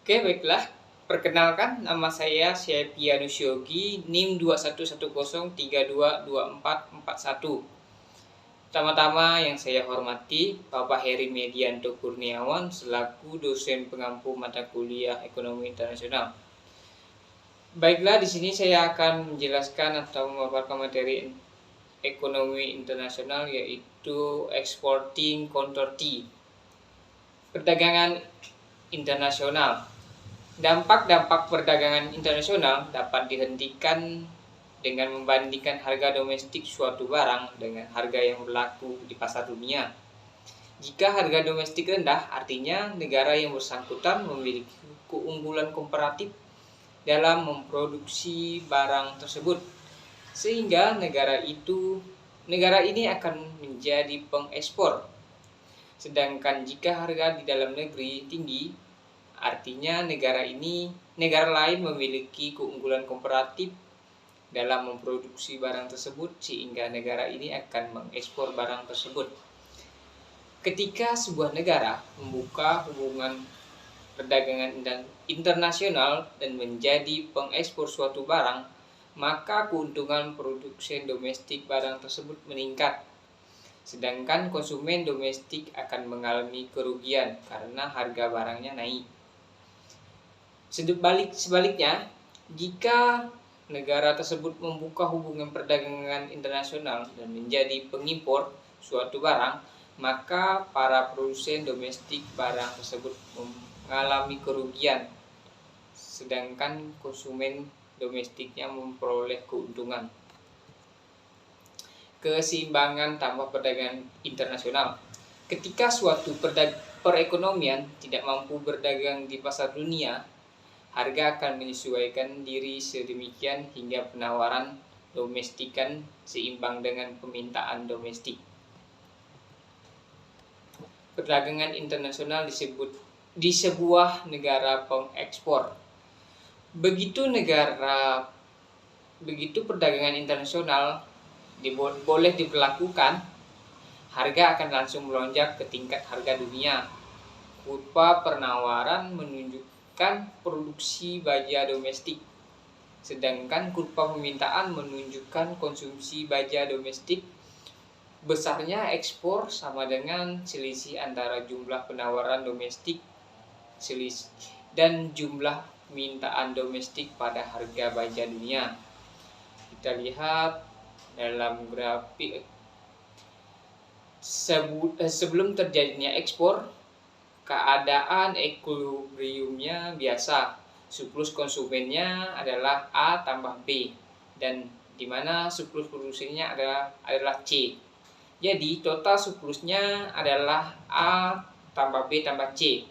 Oke, baiklah. Perkenalkan, nama saya Septianus Yogi, NIM 2110322441. Pertama-tama yang saya hormati Bapak Heri Medianto Kurniawan selaku dosen pengampu mata kuliah Ekonomi Internasional. Baiklah, di sini saya akan menjelaskan atau memaparkan materi ekonomi internasional, yaitu Exporting Commodity, perdagangan internasional. Dampak-dampak perdagangan internasional dapat dihentikan dengan membandingkan harga domestik suatu barang dengan harga yang berlaku di pasar dunia. Jika harga domestik rendah, artinya negara yang bersangkutan memiliki keunggulan komparatif dalam memproduksi barang tersebut, sehingga negara ini akan menjadi pengekspor. Sedangkan jika harga di dalam negeri tinggi, artinya negara lain memiliki keunggulan komparatif dalam memproduksi barang tersebut, sehingga negara ini akan mengekspor barang tersebut. Ketika sebuah negara membuka hubungan perdagangan internasional dan menjadi pengekspor suatu barang, maka keuntungan produksi domestik barang tersebut meningkat. Sedangkan konsumen domestik akan mengalami kerugian karena harga barangnya naik. Sebaliknya, jika negara tersebut membuka hubungan perdagangan internasional dan menjadi pengimpor suatu barang, maka para produsen domestik barang tersebut mengalami kerugian, sedangkan konsumen domestiknya memperoleh keuntungan. Keseimbangan tambah perdagangan internasional. Ketika suatu perekonomian tidak mampu berdagang di pasar dunia, harga akan menyesuaikan diri sedemikian hingga penawaran domestikan seimbang dengan permintaan domestik. Perdagangan internasional disebut di sebuah negara pengekspor. Begitu perdagangan internasional boleh diberlakukan, harga akan langsung melonjak ke tingkat harga dunia. Kurva penawaran menunjukkan produksi baja domestik, sedangkan kurva permintaan menunjukkan konsumsi baja domestik. Besarnya ekspor sama dengan selisih antara jumlah penawaran domestik dan jumlah permintaan domestik pada harga baja dunia. Kita lihat dalam grafik sebelum terjadinya ekspor, keadaan equilibriumnya biasa. Surplus konsumennya adalah A tambah B, dan di mana surplus produksinya adalah C. Jadi total surplusnya adalah A tambah B tambah C.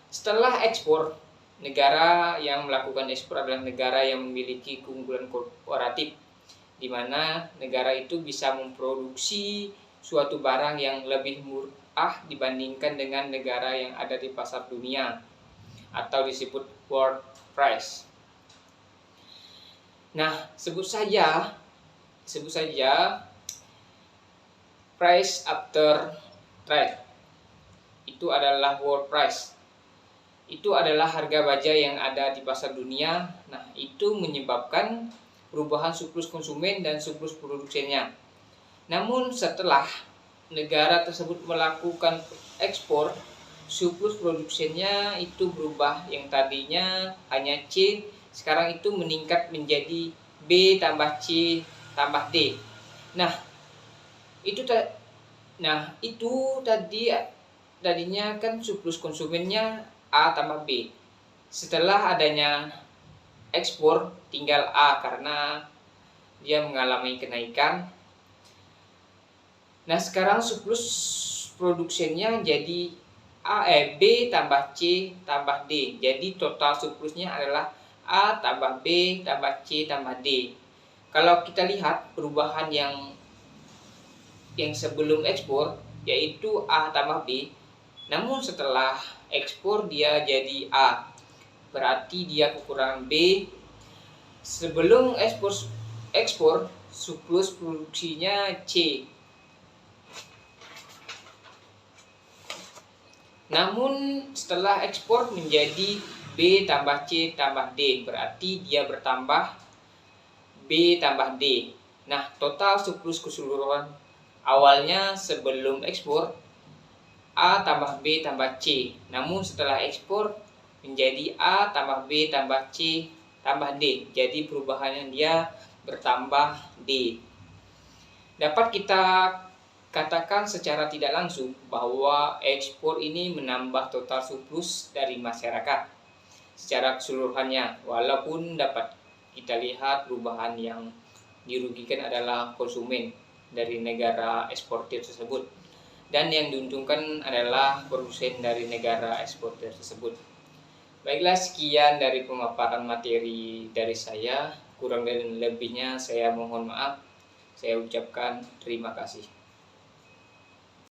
Setelah ekspor, negara yang melakukan ekspor adalah negara yang memiliki keunggulan komparatif, di mana negara itu bisa memproduksi suatu barang yang lebih murah dibandingkan dengan negara yang ada di pasar dunia, atau disebut world price. Nah, sebut saja price after trade itu adalah world price. Itu adalah harga baja yang ada di pasar dunia. Nah, itu menyebabkan perubahan surplus konsumen dan surplus produksinya. Namun setelah negara tersebut melakukan ekspor, surplus produksinya itu berubah, yang tadinya hanya C, sekarang itu meningkat menjadi B tambah C tambah D. Nah, itu tadinya kan surplus konsumennya A tambah B. Setelah adanya ekspor tinggal A karena dia mengalami kenaikan. Nah, sekarang surplus produksinya jadi B tambah C tambah D. Jadi total surplusnya adalah A tambah B tambah C tambah D. Kalau kita lihat perubahan yang sebelum ekspor, yaitu A tambah B, namun setelah ekspor dia jadi A, berarti dia kekurangan B. Sebelum ekspor surplus produksinya C, namun setelah ekspor menjadi B tambah C tambah D, berarti dia bertambah B tambah D. Nah, total surplus keseluruhan awalnya sebelum ekspor A tambah B tambah C. Namun setelah ekspor menjadi A tambah B tambah C tambah D. Jadi perubahannya dia bertambah D. Dapat kita katakan secara tidak langsung bahwa ekspor ini menambah total surplus dari masyarakat secara keseluruhannya, walaupun dapat kita lihat perubahan yang dirugikan adalah konsumen dari negara eksportir tersebut, dan yang diuntungkan adalah produsen dari negara eksportir tersebut. Baiklah, sekian dari pemaparan materi dari saya. Kurang dan lebihnya saya mohon maaf. Saya ucapkan terima kasih.